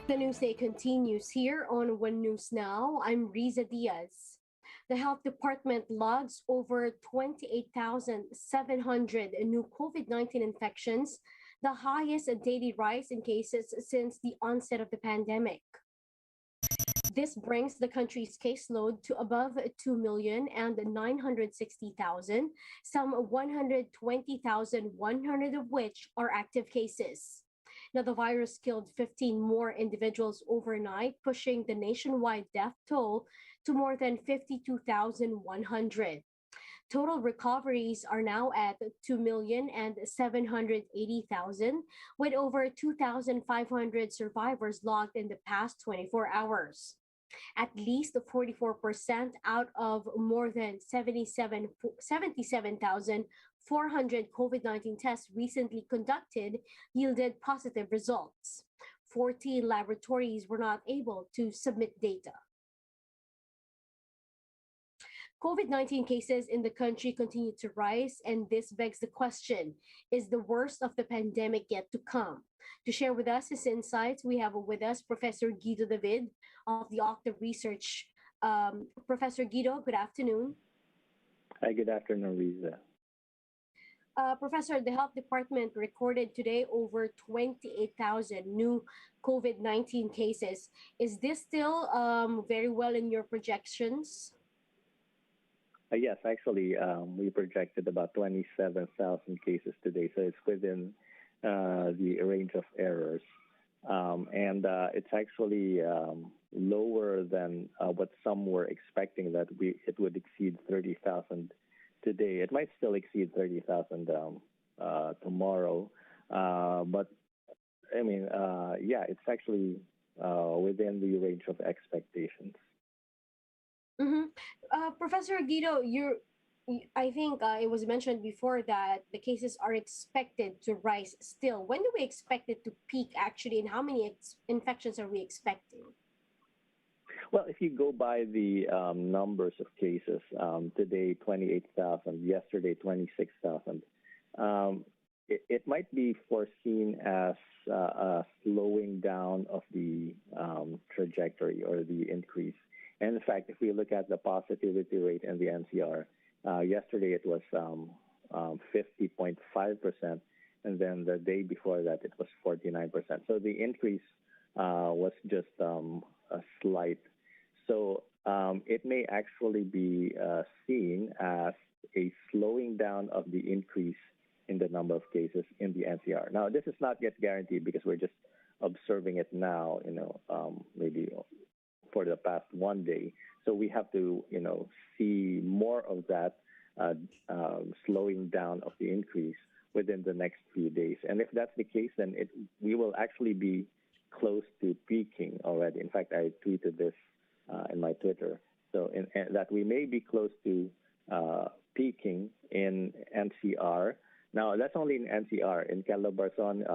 The newsday continues here on One News Now. I'm Riza Diaz. The health department logs over 28,700 new COVID-19 infections, the highest daily rise in cases since the onset of the pandemic. This brings the country's caseload to above 2,960,000, some 120,100 of which are active cases. Now, the virus killed 15 more individuals overnight, pushing the nationwide death toll to more than 52,100. Total recoveries are now at 2,780,000, with over 2,500 survivors logged in the past 24 hours. At least 44% out of more than 77,400 COVID-19 tests recently conducted yielded positive results. 14 laboratories were not able to submit data. COVID-19 cases in the country continue to rise, and this begs the question, is the worst of the pandemic yet to come? To share with us his insights, we have with us Professor Guido David of the Octave Research. Professor Guido, good afternoon. Hi, good afternoon, Riza. Professor, the health department recorded today over 28,000 new COVID-19 cases. Is this still very well in your projections? Yes, actually, we projected about 27,000 cases today, so it's within the range of errors. And it's actually lower than what some were expecting, that it would exceed 30,000 today. It might still exceed 30,000 tomorrow, but I mean, yeah, it's actually within the range of expectations. Mm-hmm. Professor Guido, I think it was mentioned before that the cases are expected to rise still. When do we expect it to peak actually, and how many infections are we expecting? Well, if you go by the numbers of cases, today 28,000, yesterday 26,000, it might be foreseen as a slowing down of the trajectory or the increase. And in fact, if we look at the positivity rate in the NCR, yesterday it was 50.5%, and then the day before that it was 49%. So the increase was just a slight. So it may actually be seen as a slowing down of the increase in the number of cases in the NCR. Now, this is not yet guaranteed because we're just observing it now, maybe for the past one day. So we have to, see more of that slowing down of the increase within the next few days. And if that's the case, then we will actually be close to peaking already. In fact, I tweeted this in my Twitter. So that we may be close to peaking in NCR. Now, that's only in NCR. In Calabarzon,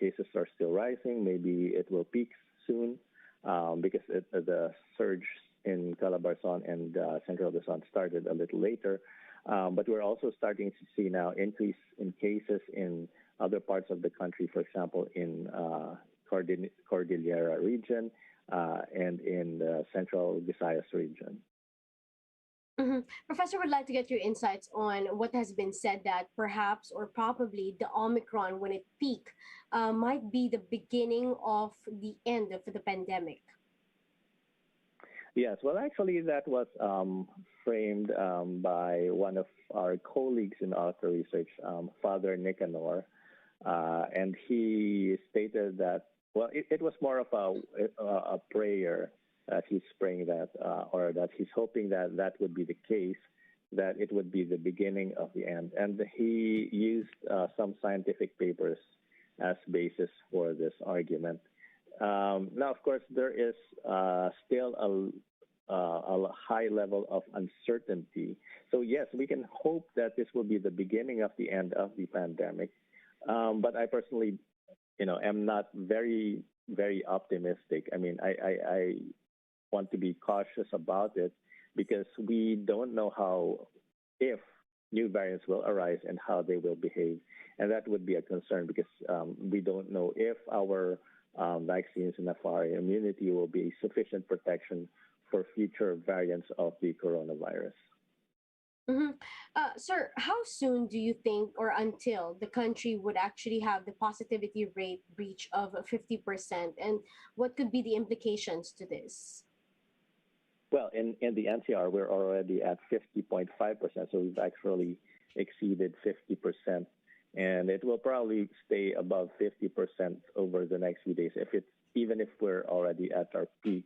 cases are still rising. Maybe it will peak soon. Because the surge in Calabarzon and Central Luzon started a little later. But we're also starting to see now increase in cases in other parts of the country, for example, in Cordillera region and in the Central Visayas region. Mm-hmm. Professor, would like to get your insights on what has been said that perhaps or probably the Omicron, when it peaked, might be the beginning of the end of the pandemic. Yes, well, actually, that was framed by one of our colleagues in Octave Research, Father Nicanor, and he stated that, well, it was more of a prayer that he's praying that, or that he's hoping that would be the case, that it would be the beginning of the end. And he used some scientific papers as basis for this argument. Now, of course, there is still a high level of uncertainty. So yes, we can hope that this will be the beginning of the end of the pandemic. But I personally, am not very, very optimistic. I mean, I want to be cautious about it because we don't know if new variants will arise and how they will behave. And that would be a concern because we don't know if our vaccines and our immunity will be sufficient protection for future variants of the coronavirus. Mhm. Sir, how soon do you think, or until the country would actually have the positivity rate breach of 50%? And what could be the implications to this? Well, in the NCR, we're already at 50.5%, so we've actually exceeded 50%, and it will probably stay above 50% over the next few days. Even if we're already at our peak,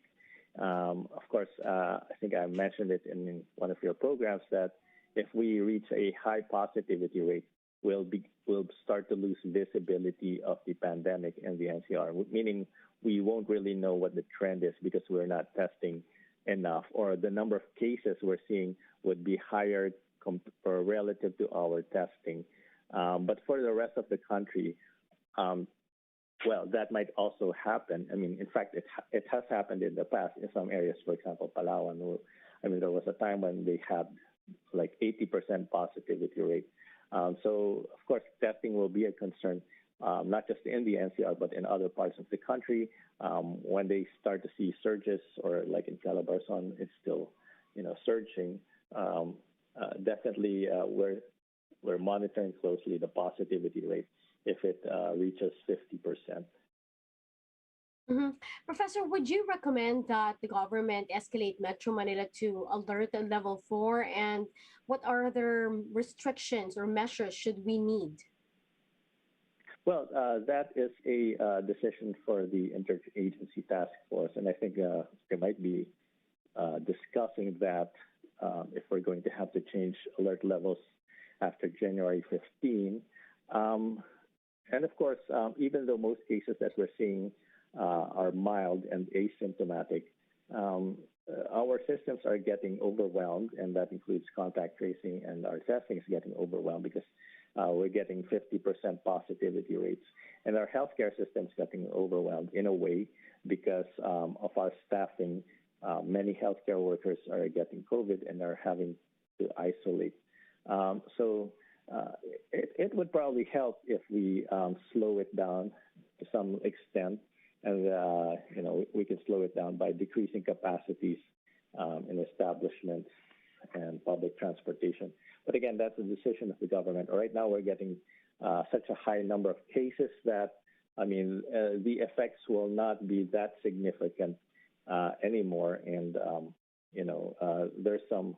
of course, I think I mentioned it in one of your programs that if we reach a high positivity rate, we'll start to lose visibility of the pandemic in the NCR, meaning we won't really know what the trend is because we're not testing enough, or the number of cases we're seeing would be higher or relative to our testing. But for the rest of the country, well, that might also happen. I mean, in fact, it has happened in the past in some areas. For example, Palawan. There was a time when they had like 80% positivity rate. So, of course, testing will be a concern, not just in the NCR, but in other parts of the country. When they start to see surges, or like in Calabarzon, it's still, surging. Definitely, we're monitoring closely the positivity rate if it reaches 50%. Mhm. Professor, would you recommend that the government escalate Metro Manila to alert and level 4? And what other restrictions or measures should we need? Well, that is a decision for the interagency task force, and I think they might be discussing that if we're going to have to change alert levels after January 15. And of course, even though most cases that we're seeing are mild and asymptomatic, our systems are getting overwhelmed, and that includes contact tracing, and our testing is getting overwhelmed because we're getting 50% positivity rates. And our healthcare system is getting overwhelmed in a way because of our staffing. Many healthcare workers are getting COVID and are having to isolate. So it would probably help if we slow it down to some extent. And, we can slow it down by decreasing capacities in establishments and public transportation. But again, that's a decision of the government. Right now, we're getting such a high number of cases that, the effects will not be that significant anymore. And, there's some,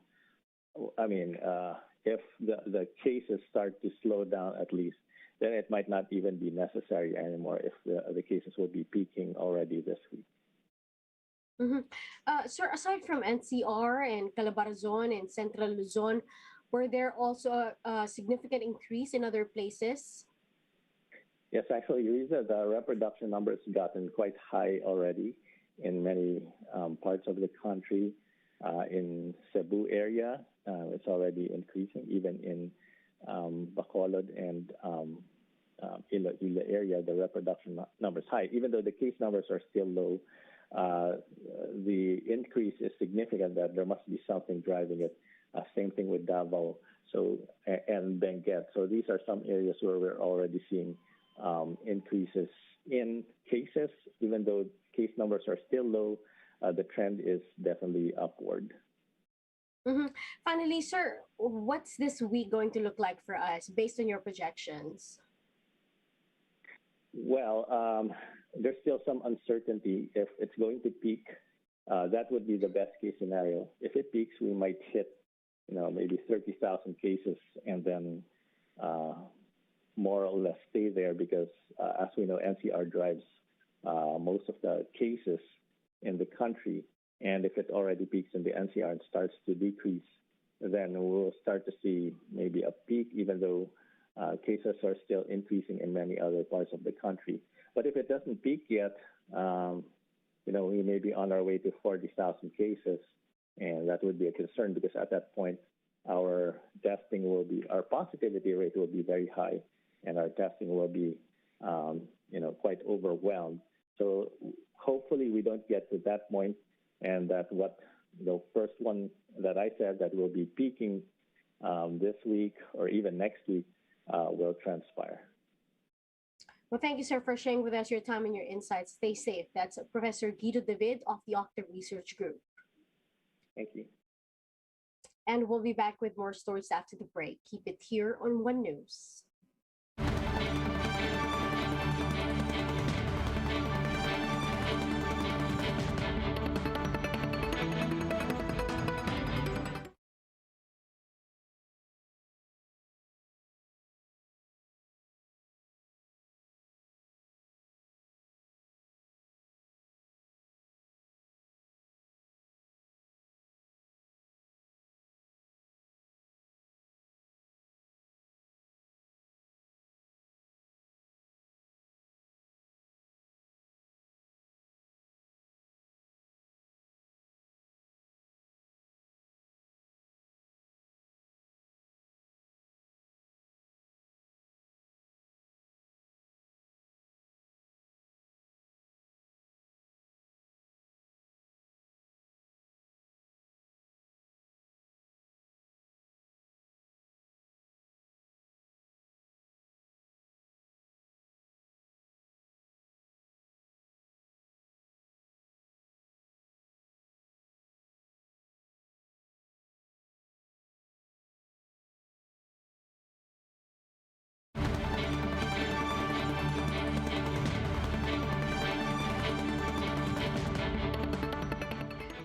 if the cases start to slow down at least, then it might not even be necessary anymore if the cases will be peaking already this week. Mhm. Sir, aside from NCR and Calabarzon and Central Luzon, were there also a significant increase in other places? Yes, actually, Riza, the reproduction numbers gotten quite high already in many parts of the country. In Cebu area, it's already increasing, even in Bacolod and Iloilo area, the reproduction numbers high. Even though the case numbers are still low, the increase is significant, that there must be something driving it. Same thing with Davao and Benguet. So these are some areas where we're already seeing increases in cases. Even though case numbers are still low, the trend is definitely upward. Mm-hmm. Finally, sir, what's this week going to look like for us based on your projections? Well, there's still some uncertainty if it's going to peak. That would be the best case scenario. If it peaks, we might hit, maybe 30,000 cases, and then more or less stay there because, as we know, NCR drives most of the cases in the country. And if it already peaks in the NCR and starts to decrease, then we'll start to see maybe a peak, even though cases are still increasing in many other parts of the country. But if it doesn't peak yet, we may be on our way to 40,000 cases, and that would be a concern because at that point, our positivity rate will be very high, and our testing will be, quite overwhelmed. So hopefully we don't get to that point, and that what the first one that I said that will be peaking this week or even next week will transpire. Well, thank you, sir, for sharing with us your time and your insights. Stay safe. That's Professor Guido David of the Octa Research Group. Thank you. And we'll be back with more stories after the break. Keep it here on One News.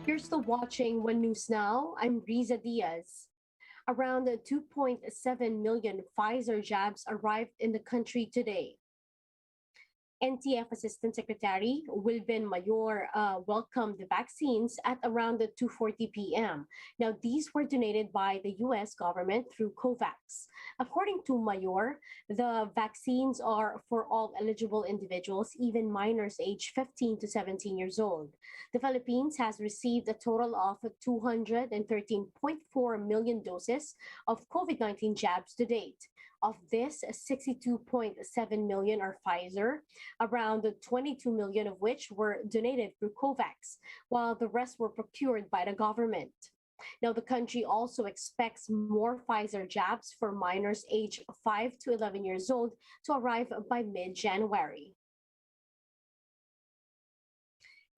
You're still watching One News Now. I'm Riza Diaz. Around 2.7 million Pfizer jabs arrived in the country today. NTF Assistant Secretary Wilvin Mayor welcomed the vaccines at around 2:40 p.m. Now, these were donated by the U.S. government through COVAX. According to Mayor, the vaccines are for all eligible individuals, even minors aged 15 to 17 years old. The Philippines has received a total of 213.4 million doses of COVID-19 jabs to date. Of this, 62.7 million are Pfizer, around 22 million of which were donated through COVAX, while the rest were procured by the government. Now, the country also expects more Pfizer jabs for minors aged 5 to 11 years old to arrive by mid-January.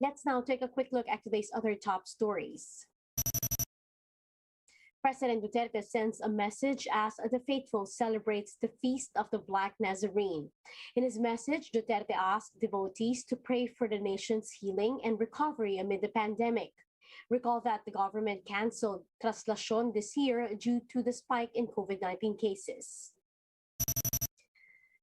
Let's now take a quick look at today's other top stories. President Duterte sends a message as the faithful celebrates the feast of the Black Nazarene. In his message, Duterte asked devotees to pray for the nation's healing and recovery amid the pandemic. Recall that the government canceled Traslacion this year due to the spike in COVID-19 cases.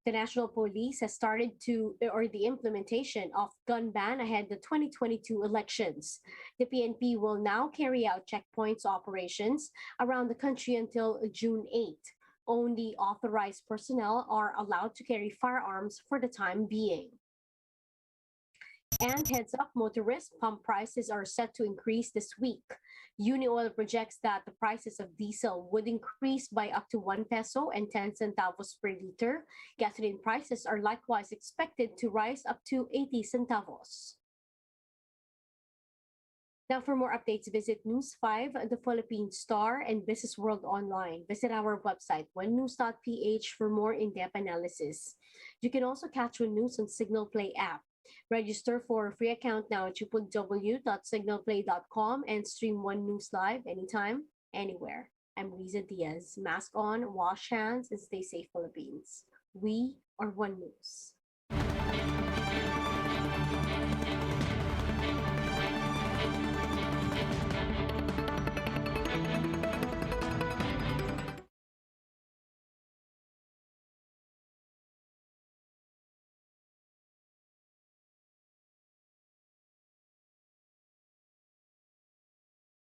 The National Police has started the implementation of gun ban ahead the 2022 elections. The PNP will now carry out checkpoints operations around the country until June 8. Only authorized personnel are allowed to carry firearms for the time being. And heads up, motorists, pump prices are set to increase this week. Unioil projects that the prices of diesel would increase by up to 1 peso and 10 centavos per liter. Gasoline prices are likewise expected to rise up to 80 centavos. Now, for more updates, visit News 5, the Philippine Star, and Business World Online. Visit our website, onenews.ph, for more in-depth analysis. You can also catch One News on Signal Play app. Register for a free account now at www.signalplay.com and stream One News live anytime, anywhere. I'm Riza Diaz. Mask on, wash hands, and stay safe, Philippines. We are One News.